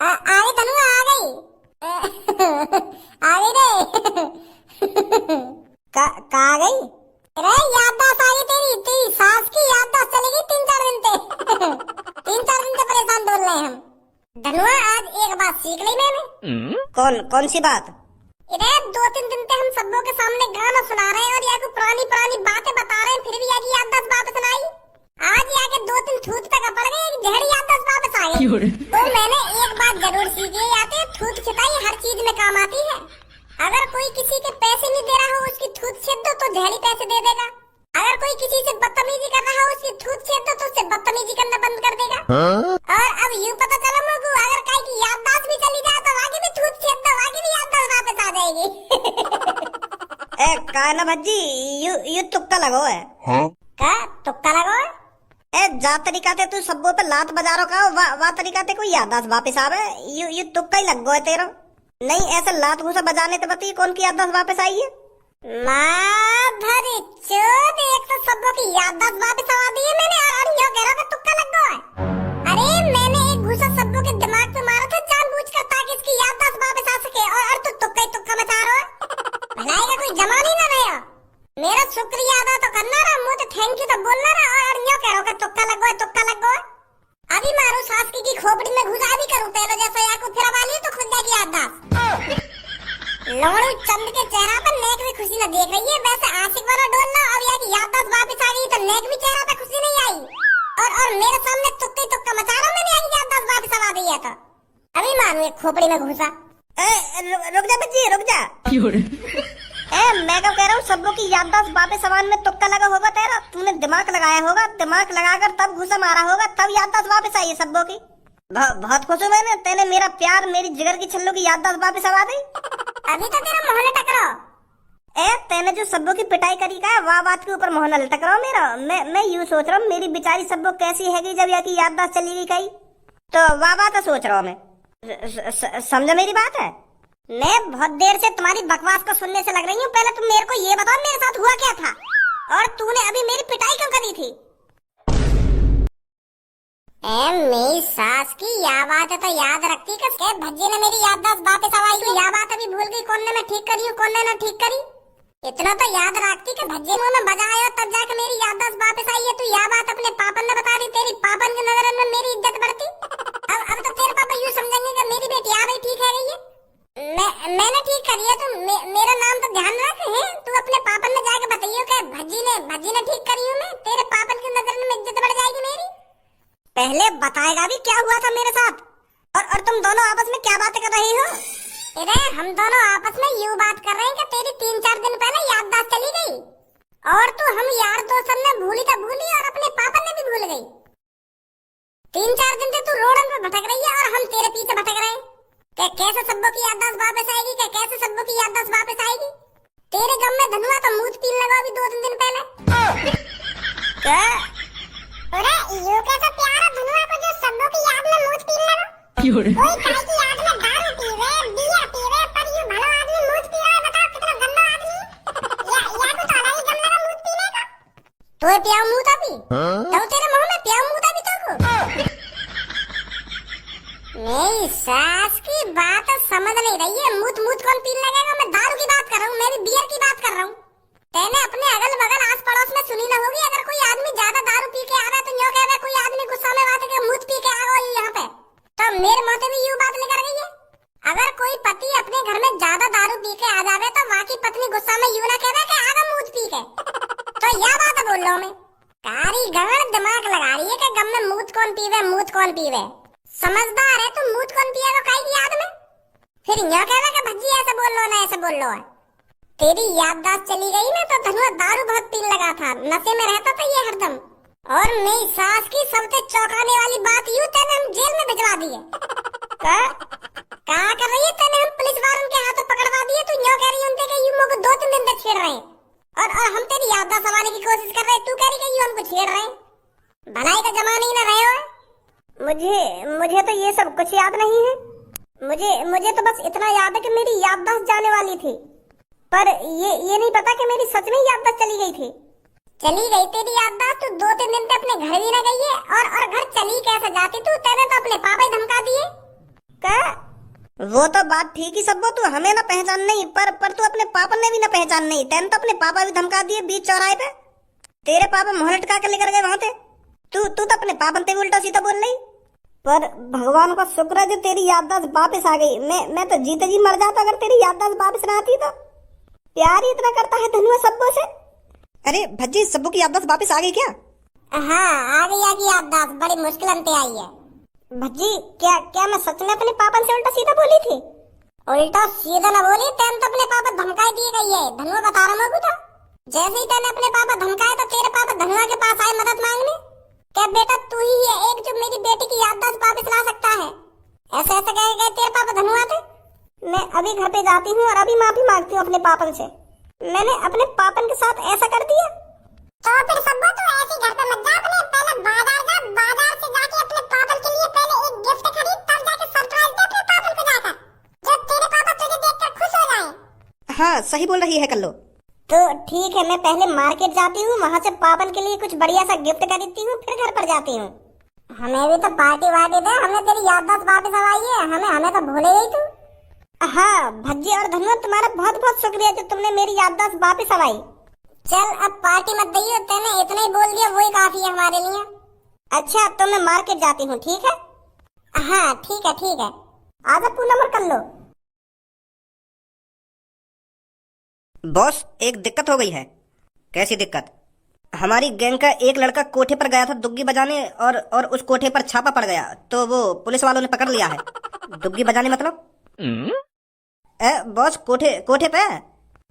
आ गई तनु आ गई। आ गई रे। का आ गई? अरे याददाश्त आ गई तेरी तेरी सास की याददाश्त चली गई 3-4 दिन से। 3-4 दिन से परेशान बोल रहे हैं हम। धनुआ आज एक बात सीख ली मैंने। कौन कौन सी बात? अरे 2-3 दिन से हम सबों के सामने गाना सुना रहे हैं और या को पुरानी पुरानी बातें बता रहे हैं, फिर भी याद याददाश्त वापस ना आई। आज आके 2-3 थूत पे पड़ गए, एक जहरी याददाश्त वापस आ गई। तो मैंने एक बात जरूर सीखी है, आते थूत छिताई हर चीज में काम आती है। अगर कोई किसी के पैसे नहीं दे रहा हो, उसकी थूत छेद दो तो जहरी पैसे दे देगा। अगर कोई किसी से बदतमीजी कर रहा हो, उसकी थूत छेद दो तो उससे बदतमीजी करना बंद कर देगा। और अब यूं पता चला मुझको, अगर कहीं की याददाश्त भी चली जाए तो आगे भी थूत छेद दो, आगे भी याददाश्त वापस आ जाएगी। ए काना भज्जी, यू तुक्का लगो है। का तुक्का लगो है? ए जा तरीका ते तू सबो पे लात बजारो का वा तरीका ते कोई याददाश्त वापस आवे। यू तुक्का ही लग गो है तेरा। नहीं ऐसे लात घूसा बजाने ते बती कौन की याददाश्त वापस आई है? माधरी चोद, एक तो सबों की याददाश्त वापस आ दी है मैंने, और यो कह रहा था तुक्का लग गया है। अरे मैंने एक घूसा सबों के दिमाग पे मारा था जानबूझकर, ताकि इसकी याददाश्त वापस आ सके, और तू तुक्का ही तुक्का मचा रहा है। भलाई का कोई जमा नहीं ना रहा। मेरा शुक्रिया अदा तो करना रहा, मुझे थैंक यू तो बोलना रहा, और यो कह रहा तुक्का लग गया, तुक्का लग गया। अभी मारू सास की खोपड़ी में घुसा भी करूं पहले जैसे या को फिर वाली तो खुद जाएगी याददाश्त। लोड़ू चंद के चेहरा पर नेक भी खुशी न देख रही है, वैसे आशिक वाला डोलना और या की याददाश्त वापस आ गई तो नेक भी चेहरा पे खुशी नहीं आई। और मेरे सामने तुक्का ही तुक्का मचा रहा, मैंने या याददाश्त वापस आ दी है तो अभी मारू एक खोपड़ी में घुसा। रुक जा बच्ची रुक जा। मैं क्या कह रहा हूँ, सबों की याददाश्त वापस सामान में तुक्का लगा होगा तेरा। तूने दिमाग लगाया होगा, दिमाग लगाकर तब घुसा मारा होगा, तब याददाश्त वापस आई है सबों की। बहुत खुश हूँ मैंने, तेने मेरा प्यार मेरी जिगर की छल्लों की याददाश्त वापस आ दी। अभी तो तेरा मोहन टकराओ। तेने जो सबों की पिटाई करी का वाह बात के ऊपर मोहन टकराओ मेरा। मैं यूँ सोच रहा हूँ मेरी बेचारी सबों कैसी है जब या की याददाश्त चली गई कहीं, तो वाह बात सोच रहा हूँ मैं। समझा मेरी बात है? मैं बहुत देर से तुम्हारी बकवास को सुनने से लग रही हूँ। पहले तुम मेरे को ये बताओ मेरे साथ हुआ क्या था, और तूने अभी मेरी पिटाई क्यों करी थी? मेरी सास की या बात है तो याद रखती कि भज्जी ने मेरी याददाश्त वापस आई, तो या बात अभी भूल गई कौन ने मैं ठीक करी हूँ कौन ने ना ठीक करी। इतना तो याद रखती कि भज्जी मुंह में बजाया तब जाके मेरी याददाश्त वापस आई है। तू या बात अपने पापन ने बता दी, तेरी पापन की नजर में मेरी इज्जत बढ़ती। अब तो तेरे पापा यूँ समझेंगे कि मेरी बेटी आ गई ठीक है गई है। मैंने ठीक करी है, तो मेरा नाम तो ध्यान रख है। तू अपने पापन ने जाके बताइयो कि भज्जी ने ठीक करी हूँ मैं, तेरे पापन की नजर में इज्जत बढ़ जाएगी मेरी। पहले बताएगा भी क्या हुआ था मेरे साथ, और तुम दोनों आपस में क्या बातें कर रही हो? अरे हम दोनों आपस में यूँ बात कर रहे हैं कि तेरी 3-4 दिन पहले याददाश्त चली गई, और तू हम यार दोस्त ने भूली तो भूली और अपने पापन ने भी भूल गई। 3-4 दिन से तू रोडन पे भटक रही है और हम तेरे पीछे भटक रहे हैं कि कैसे सबों की याददाश्त वापस आएगी, कि कैसे सबों की याददाश्त वापस आएगी। तेरे गम में धनुआ तो मूत पीन लगा अभी 2-3 दिन पहले। क्या? अरे यूं कैसे प्यारा धनुआ को जो सबों की याद में मूत पीन लगा? कोई काय की याद में दारू पीवे, बियर पीवे, पर यूं भला आदमी मूत पी रहा है, बताओ कितना गंदा आदमी। या को तो अलग ही गम लगा मूत पीने का। तो पिया मूत अभी तो तेरे मुंह में पिया मूत अभी तो मेरी सास की बात समझ नहीं रही है। मूत मूत कौन पीने लगेगा? मैं दारू की बात कर रहा हूँ, मेरी बियर की बात कर रहा हूँ। तेने अपने अगल बगल आस पड़ोस में सुनी ना होगी, अगर कोई आदमी ज्यादा दारू पी के आ रहा है तो यूँ कहवे कोई आदमी गुस्सा में बात है मूत पी के आ गया यहाँ पे, तो मेरे मुंह से भी यूँ बात निकल गई है। अगर कोई पति अपने घर में ज्यादा दारू पी के आ जावे तो वहाँ की पत्नी गुस्सा में यूँ ना कहवे कि आगा मूत पी के, तो यह बात बोल रहा हूँ मैं। कारीगर दिमाग लगा रही है कि गम में मूत कौन पीवे, मूत कौन पीवे। समझदार है तू, मूत कौन पिएगा काई की याद में? फिर यूँ कहवे कि भज्जी ऐसे बोल लो ना ऐसे बोल लो है। तेरी याददाश्त चली गई ना तो धनुआ दारू बहुत पीने लगा था, नशे में रहता था ये हरदम। और मेरी सास की सबसे चौंकाने वाली बात यूँ तेने हम जेल में भिजवा दी है। क्या कर रही है? तेने हम पुलिस वालों के हाथों पकड़वा दिए, तू यूँ कह रही है उनके कि यूँ मुझको 2-3 दिन तक छेड़ रहे हैं, और हम तेरी याददाश्त संभालने की कोशिश कर रहे हैं, तू कह रही है यूँ हमको छेड़ रहे हैं। भलाई का जमा नहीं ना रहे हो। मुझे तो ये सब कुछ याद नहीं है। मुझे तो बस इतना याद है कि मेरी याददाश्त जाने वाली थी, पर ये नहीं पता कि मेरी सच में याददाश्त चली गई थी। चली गई तेरी याददाश्त? तू 2-3 दिन तक अपने घर भी न गई है, और घर चली कैसे जाती तू? तेने तो अपने पापा ही धमका दिए। क्या? वो तो बात ठीक ही सब, तू हमें ना पहचान नहीं, पर तू अपने पापा ने भी ना पहचान नहीं। तेन तो अपने पापा भी धमका दिए बीच चौराहे पे। तेरे पापा मोहर लटका के लेकर गए वहां थे। तू तो अपने पापा से उल्टा सीधा बोल रही। पर भगवान का शुक्र है जो तेरी याददाश्त वापस आ गई। मैं तो जीते जी मर जाता अगर तेरी याददाश्त वापस ना आती तो। प्यार ही इतना करता है धनुआ सब्बो से। अरे भज्जी, सब्बो की याददाश्त वापस आ गई क्या? हाँ, आ गई आगे याददाश्त, बड़ी मुश्किल अंते आई है। भज्जी, क्या मैं सच में अपने पापा से उल्टा सीधा बोली थी? उल्टा सीधा न बोली, तेन तो अपने पापा धमकाई दिए गई है। धनुआ बता रहा मैं तो जैसे ही तेने अपने पापा धमकाए तो तेरे पापा धनुआ के पास आए मदद मांगने। क्या बेटा तू ही है एक जो मेरी बेटी की याददाश्त वापस ला सकता है? ऐसे ऐसे कह गए तेरे पापा धनुआ थे। मैं अभी घर पे जाती हूँ और अभी माफी मांगती हूँ अपने पापन से। मैंने अपने पापन के साथ ऐसा कर दिया। तो फिर सब्बो तू ऐसे घर पे मत जा, अपने पहले बाजार जा, बाजार से जाके अपने पापन के लिए पहले एक गिफ्ट खरीद, तब जाके सरप्राइज दे अपने पापन को जाकर, जब तेरे पापा तुझे देखकर खुश हो जाए। हाँ, सही बोल रही है कल्लो। तो ठीक है, मैं पहले मार्केट जाती हूँ, वहाँ से पापन के लिए कुछ बढ़िया सा गिफ्ट खरीदती हूँ, फिर घर पर जाती हूँ। हमें भी तो पार्टी वार्टी दे, हमने तेरी याददाश्त वापस आई है, हमें तो भूले गई तू। हाँ भज्जी और धनुआ, तुम्हारा बहुत बहुत शुक्रिया जो तुमने मेरी याददाश्त वापस आई। चल अब पार्टी मत दइयो, तेने इतना ही बोल दिया वही काफी है हमारे लिए। अच्छा, तो मैं मार्केट जाती हूँ, ठीक है? हाँ ठीक है ठीक है। आजा पूनम और कल्लो। बॉस, एक दिक्कत हो गई है। कैसी दिक्कत? हमारी गैंग का एक लड़का कोठे पर गया था दुग्गी बजाने और उस कोठे पर छापा पड़ गया, तो वो पुलिस वालों ने पकड़ लिया है। दुग्गी बजाने मतलब? बॉस, कोठे पे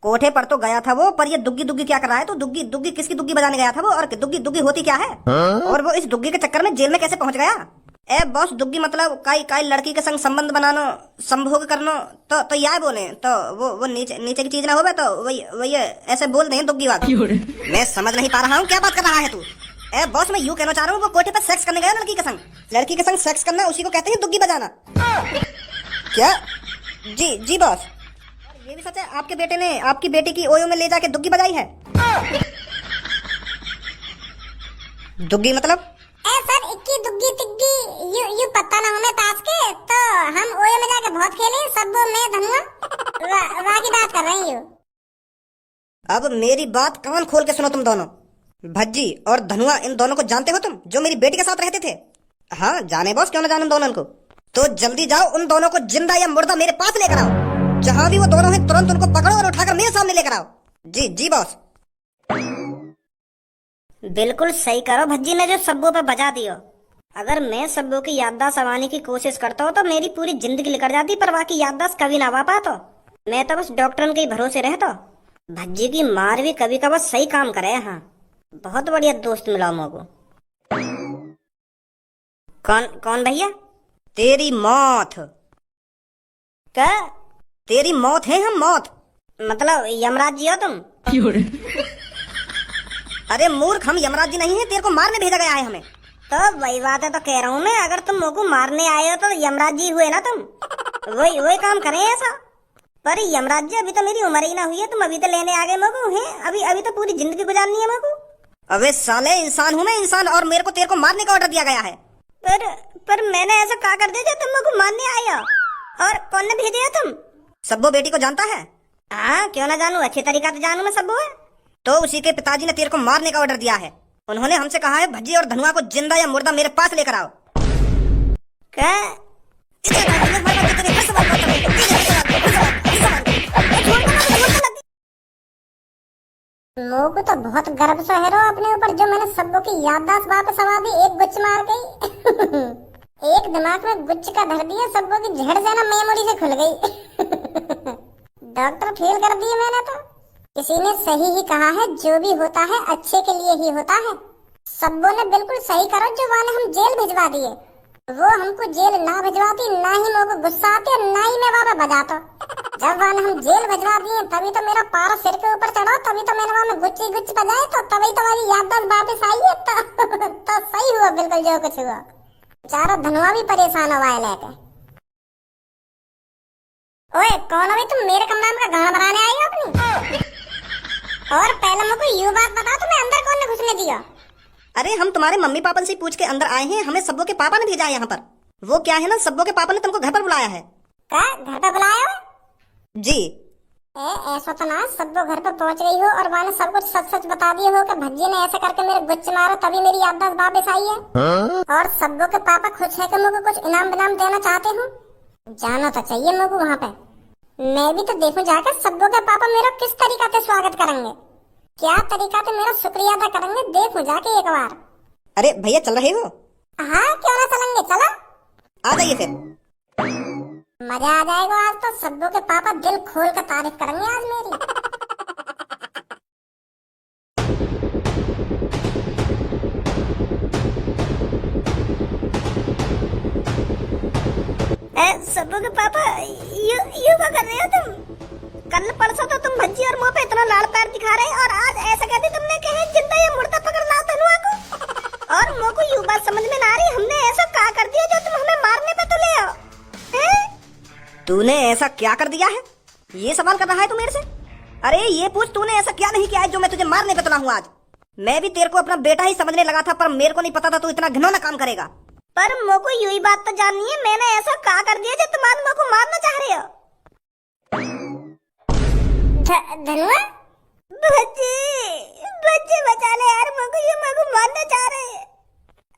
कोठे पर तो गया था वो, पर ये दुग्गी क्या कर रहा है? तो दुग्गी किसकी दुग्गी बजाने गया था वो? और दुग्गी होती क्या है? और वो इस दुग्गी के चक्कर में जेल में कैसे पहुंच गया? बॉस, दुग्गी मतलब काई लड़की के संग संबंध बनानो, संभोग करनो, तो यह बोले तो वो नीचे की चीज ना होवे तो वही ऐसे बोल दें दुग्गी बात। मैं समझ नहीं पा रहा हूँ क्या बात कर रहा है तू। बॉस, मैं यूँ कहना चाह रहा हूँ वो कोठे पर सेक्स करने गया लड़की के संग सेक्स करना, उसी को कहते हैं दुग्गी बजाना। क्या? जी बॉस। ये भी सच है, आपके बेटे ने आपकी बेटी की ओयो में ले जाके दुग्गी बजाई है? दुग्गी मतलब? सर, इक्की दुग्गी तिग्गी यू पता ना हमें ताश के, तो हम ओयो में जाके बहुत खेले, सब मैं धनुआ वाह की बात कर रही हूँ। अब मेरी बात कान खोल के सुनो तुम दोनों। भज्जी और धनुआ, इन दोनों को जानते हो तुम, जो मेरी बेटी के साथ रहते थे? हाँ जाने बॉस, क्यों ना जाने उन दोनों को। तो जल्दी जाओ, उन दोनों को जिंदा या मुर्दा मेरे पास लेकर आओ। जहां भी वो दोनों हैं तुरंत उनको पकड़ो और उठाकर मेरे सामने लेकर आओ। जी बॉस। बिल्कुल सही करो भज्जी ने जो सब्बों पे बजा दियो। अगर मैं सब्बों की याददाश्त संभालने की कोशिश करता हूँ तो मेरी पूरी जिंदगी निकल जाती, पर बाकी याददाश्त कभी ना पा पाता। मैं तो बस डॉक्टर के भरोसे रहता। भज्जी की मार भी कभी कभार सही काम करे। हाँ, बहुत बढ़िया दोस्त मिला मुझको। कौन भैया? तेरी मौत। क्या? तेरी मौत है हम मौत? मतलब यमराज जी हो तुम? अरे मूर्ख, हम यमराज जी नहीं है, तेरे को मारने भेजा गया है हमें। तो वही बात है, तो कह रहा हूँ मैं, अगर तुम मुझको मारने आए हो तो यमराज जी हुए ना तुम। वही काम करें ऐसा। पर यमराज जी, अभी तो मेरी उम्र ही ना हुई है, तुम अभी तो लेने आ गए मुझको हैं। अभी तो पूरी जिंदगी गुजारनी है मुझको। अबे साले, इंसान हूँ मैं इंसान, और मेरे को तेरे को मारने का ऑर्डर दिया गया है। पर मैंने ऐसा क्या कर दिया जो तुम मुझको मारने आए हो? और कौन ने भेजे है तुम? सब्बो बेटी को जानता है? हाँ, क्यों ना जानू, अच्छी तरीका से जानू मैं सब्बो है। तो उसी के पिताजी ने तेरे को मारने का ऑर्डर दिया है। उन्होंने हमसे कहा है भज्जी और धनुआ को जिंदा या मुर्दा मेरे पास लेकर आओ। क्या? लोग तो बहुत गर्व से है अपने ऊपर, जो मैंने सब्बों की याददाश्त वापस सवा दी एक गुच्छ मार गई। एक दिमाग में गुच्छ का धर दिया, सब्बों की झड़ से ना मेमोरी से खुल गई। डॉक्टर फेल कर दिए मैंने तो। किसी ने सही ही कहा है, जो भी होता है अच्छे के लिए ही होता है। सब्बों ने बिल्कुल सही करो, जो वाले हम जेल भिजवा दिए। वो हमको जेल ना भिजवाती, ना ही मुझको गुस्सा आती और ना ही मैं वहाँ पे बजाता। जब वाले हम जेल भिजवा दिए तभी तो मेरा पारा सिर के ऊपर चढ़ा, तभी तो मैंने वहाँ में गुच्छ बजाए, तो तभी तो मेरी याददाश्त वापस आई है। तो सही हुआ बिल्कुल जो कुछ हुआ। बेचारा धनुआ भी परेशान हुआ है लेके। ओए कौन अभी तुम मेरे कमरा में गाना बनाने आई हो अपनी? और पहले मुझको यूं बात बता, तुम्हें अंदर कौन ने घुसने दिया? अरे हम तुम्हारे मम्मी पापा से पूछ के अंदर आए हैं, हमें सब्बो के पापा ने भेजा है यहाँ पर। वो क्या है ना, सब्बो के पापा ने तुमको घर पर बुलाया है। का घर पे बुलाया हो? जी। ऐसा तो ना सब्बो घर पे पहुंच गई हो और मैंने सब कुछ सच सच बता दिया हो कि भज्जी ने ऐसे करके मेरे गुच्छ मारा तभी मेरी याददाश्त वापस आई है। और सब्बो के पापा खुश है कि मुझे कुछ इनाम बिनाम देना चाहते हो। जाना तो चाहिए मुझे वहाँ पे। मैं भी तो देखूं जाकर सब्बो के पापा मेरा किस तरीका से स्वागत करेंगे, क्या तरीका से मेरा शुक्रिया अदा करेंगे, देखूं जाके एक बार। अरे भैया चल रहे हो? हाँ क्यों ना चलेंगे, चलो आ जाइए फिर। मजा आ जाएगा आज तो। सब्बो के पापा दिल खोल कर तारीफ करेंगे आज मेरी। सब्बू के पापा यू क्या कर रहे हो तुम? कल परसों तो तुम भज्जी और मुंह पे इतना लाल पैर दिखा रहे और आज ऐसा कहते तुमने कहे जिंदा या मुर्दा पकड़ लाओ तनुआ को। और मुंह को यू बात समझ में ना आ रही, हमने ऐसा क्या कर दिया जो तुम हमें मारने पे तुले हो? तूने ऐसा क्या कर दिया है, ये सवाल कर रहा है तू मेरे से? अरे ये पूछ तूने ऐसा क्या नहीं किया है जो मैं तुझे मारने पे तुला हूँ आज? मैं भी तेरे को अपना बेटा ही समझने लगा था, पर मेरे को नहीं पता था तू इतना घिनौना काम करेगा। पर मोको यही बात तो जाननी है, मैंने ऐसा क्या कर दिया जो तुम आज मोको मारना चाह रहे हो? धनुआ बच्चे बच्चे बचा ले यार, मोको मारना चाह रहे हैं।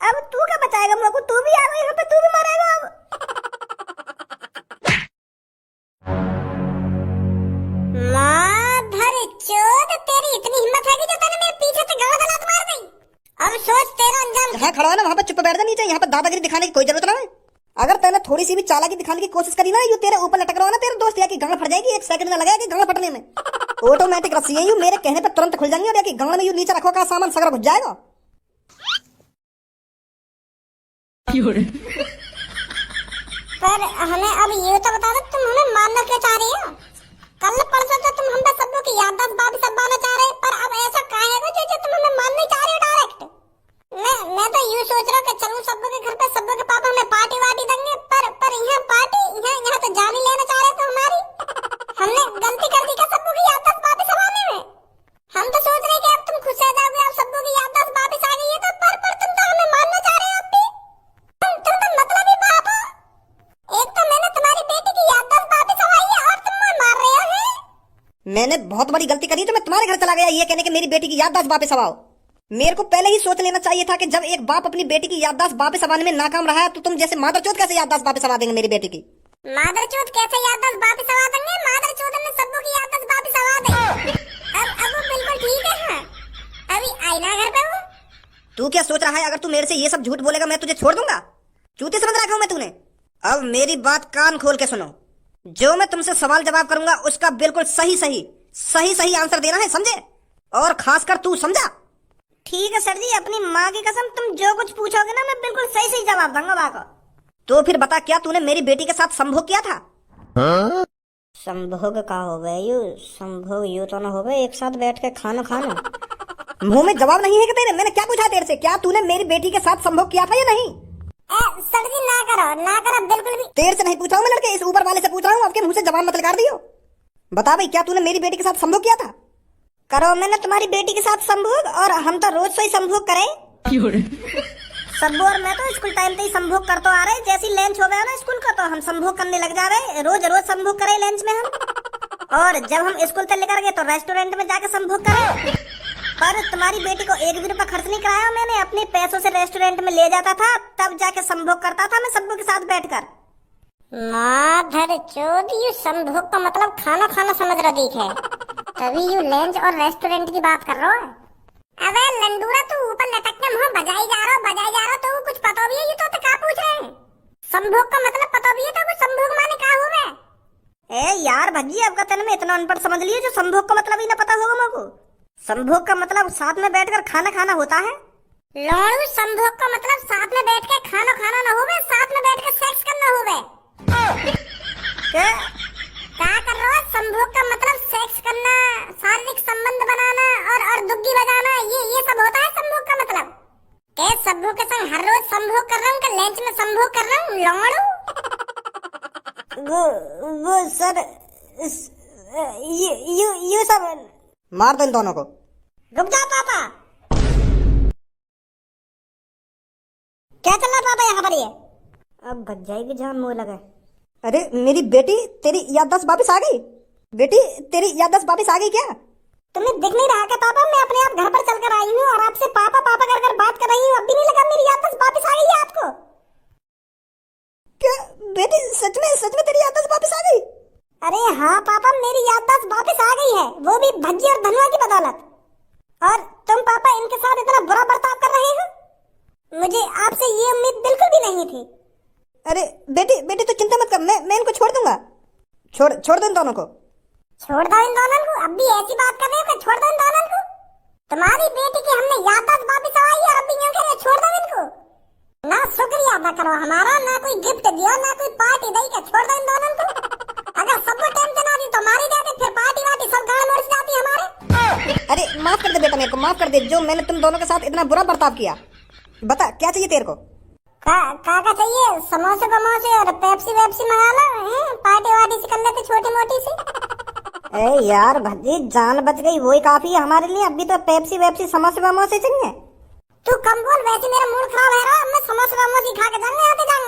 अब तू क्या बचाएगा मोको? तू भी आ गई यहाँ पे, तू भी मारेगा अब। माधर चोद, तेरी इतनी हिम्मत है कि जो तूने मेरे पीछे से गला गला मार दी। अब सोच तेरा अंजाम। जहाँ खड़ा है ना वहाँ पे चुप बैठ जा, नीचे यहाँ पे दादागिरी दिखाने की कोई जरूरत ना है। अगर तूने थोड़ी सी भी चालाकी दिखाने की कोशिश करी ना, ये तेरे ऊपर लटक रहा है ना, तेरे दोस्त या की गांड फट जाएगी, एक सेकंड ना लगेगा गांड फटने में। ऑटोमेटिक रस्सी है, यू मेरे कहने पे तुरंत खुल जाएंगी और या की गांड में यू नीचे रखो का सामान सगरा घुस जाएगा। पर हमें अब ये तो बता दो, तुम हमें मारना क्यों चाह रही हो? कल परसों तो तुम हम पे सबको की याददाश्त वापस बनवाना चाह रहे, पर अब ऐसा काहे है जो तुम हमें मारना चाह रहे हो डायरेक्ट? मैं तो यूं सोच रहा हूं कि चलूं सब्बो के घर पे, सब्बो के पापा हमें पार्टी वार्टी देंगे, पर यहाँ पार्टी यहाँ तो जान ही लेना चाह रहे थे हमारी। हमने गलती कर दी क्या सब्बो की याददाश्त वापस आने में? हम तो सोच रहे कि अब तुम खुश रह जाओगे, अब सब्बो की याददाश्त वापस आ गई है तो, पर तुम तो हमें मारना चाह रहे हो अब भी। तुम तो मतलब ही बाप हो। एक तो मैंने तुम्हारी बेटी की याददाश्त वापस आई है और तुम मुझे मार रहे हो। मैंने बहुत बड़ी गलती करी तो मैं तुम्हारे घर चला गया ये कहने के मेरी बेटी की याददाश्त वापस आवाओ। मेरे को पहले ही सोच लेना चाहिए था कि जब एक बाप अपनी बेटी की याददाश्त वापस आवाने में नाकाम रहा है तो तुम जैसे मादरचोद कैसे याददाश्त वापस आवा देंगे मेरी बेटी की? मादरचोद कैसे याददाश्त वापस आवा देंगे? मादरचोद ने सबको की याददाश्त वापस आवा दी। अब वो बिल्कुल ठीक है। हाँ अभी आई ना घर पे वो। तू क्या सोच रहा है अगर तू मेरे से ये सब झूठ बोलेगा मैं तुझे छोड़ दूंगा? चूते समझ रखा हूं मैं तूने। अब मेरी बात कान खोल के सुनो, जो मैं तुमसे सवाल जवाब करूंगा उसका बिल्कुल सही सही आंसर देना है, समझे? और खासकर तू समझा? ठीक है सर जी, अपनी माँ की कसम तुम जो कुछ पूछोगे ना मैं बिल्कुल सही जवाब दूंगा बाको। तो फिर बता, क्या तूने मेरी बेटी के साथ संभोग किया था? संभोग का हो गए यू? संभोग यू तो ना हो गए एक साथ बैठ के खाना मुंह में जवाब नहीं है कि तेरे? मैंने क्या पूछा तेरे से, क्या तूने मेरी बेटी के साथ संभोग किया था या नहीं? सर जी ना करो बिल्कुल भी। तेरे से नहीं पूछा हूँ मैं लड़के, इस ऊपर वाले से पूछ रहा हूँ, आपके मुंह से जवाब मत निकाल दियो। बता भाई, क्या तूने मेरी बेटी के साथ संभोग किया था? करो मैंने तुम्हारी बेटी के साथ संभोग, और हम तो रोज से ही संभोग करें। सब्बू और मैं तो स्कूल टाइम पे ही संभोग करते आ रहे, जैसी लंच हो गया ना स्कूल का तो हम संभोग करने लग जा रहे, रोज संभोग करे लंच में हम। और जब हम स्कूल से लेकर गए तो रेस्टोरेंट में जाके संभोग करे। पर तुम्हारी बेटी को एक भी रुपया खर्च नहीं कराया मैंने, अपने पैसों से रेस्टोरेंट में ले जाता था, तब जाके संभोग करता था मैं सब्बू के साथ बैठकर। माधर चोद, यू संभोग का मतलब खाना समझ रहा दिख है, तभी यू लंच और रेस्टोरेंट की बात कर रहा है। अबे लंडूरा, तू ऊपर लटक के मुंह बजाई जा रहा तो कुछ पता भी है ये तो क्या पूछ रहे हैं? संभोग का मतलब पता भी है तो कुछ संभोग माने क्या हुआ? ए यार भज्जी, आपका तेल में इतना अनपढ़ समझ लिया जो संभोग का मतलब ही ना पता होगा मेरे को। संभोग का मतलब साथ में बैठकर खाना होता है। लौड़ू, संभोग का मतलब साथ में बैठ के खाना ना होवे, साथ में बैठ के सेक्स करना होवे। क्या कर रहा है? संभोग का मतलब सेक्स करना, शारीरिक संबंध बनाना और दुग्गी बजाना, ये सब होता है संभोग का मतलब। क्या सब्बू के संग हर रोज संभोग कर रहा हूँ, क्या लंच में संभोग कर रहा हूँ लौड़ू? वो सर ये सब मार दो इन दोनों को। रुक जा पापा। क्या चल रहा पापा यहाँ पर? ये अब भज जाएगी जहाँ मुंह लगे। अरे मेरी बेटी, तेरी याददाश्त वापस आ गई? बेटी तेरी याददाश्त वापस आ गई क्या? तुम्हें दिख नहीं रहा क्या पापा? मैं अपने आप घर पर चलकर आई हूँ और आपसे पापा पापा कर कर बात कर रही हूँ। अब भी नहीं लगा मेरी याददाश्त वापस आ गई है आपको? क्या बेटी, सच में तेरी याददाश्त वापस आ गई? अरे हाँ पापा, मेरी याददाश्त वापस आ गई है, वो भी भज्जी और धनुआ की बदौलत। और तुम पापा इनके साथ इतना बुरा बर्ताव कर रहे हो, मुझे आपसे ये उम्मीद बिल्कुल भी नहीं थी। अरे बेटी तो चिंता मत कर, मैं इनको छोड़ दूंगा। छोड़ दो इन दोनों को। छोड़ दो इन दोनों को? अब भी ऐसी बात कर रहे हो कि छोड़ दो इन दोनों को? तुम्हारी बेटी की हमने याददाश्त वापस आई और अब भी यूं कह रहे हो छोड़ दो इनको? ना शुक्रिया अदा करो हमारा, ना कोई गिफ्ट दिया, ना कोई पार्टी दी के छोड़ दो इन दोनों को। अगर सबको टेंशन आती तो मारी जाते, फिर पार्टी वार्टी सब गाड़ मोड़ से जाती हमारे। अरे माफ कर दे बेटा, मेरे को माफ कर दे, जो मैंने तुम दोनों के साथ इतना बुरा बर्ताव किया। बता क्या चाहिए तेरे को? का चाहिए? समोसे बमोसे और पेप्सी वेप्सी मंगा लो, पार्टी वार्टी से कर लेते छोटी मोटी सी। ए यार भज्जी, जान बच गई, वही काफी है हमारे लिए। अभी तो पेप्सी वेप्सी समोसे वमोसे चाहिए? तू कम बोल, वैसे मेरा मूड खराब है। मैं समोसे बमोसे खा के जाऊंगा आते जाऊंगा।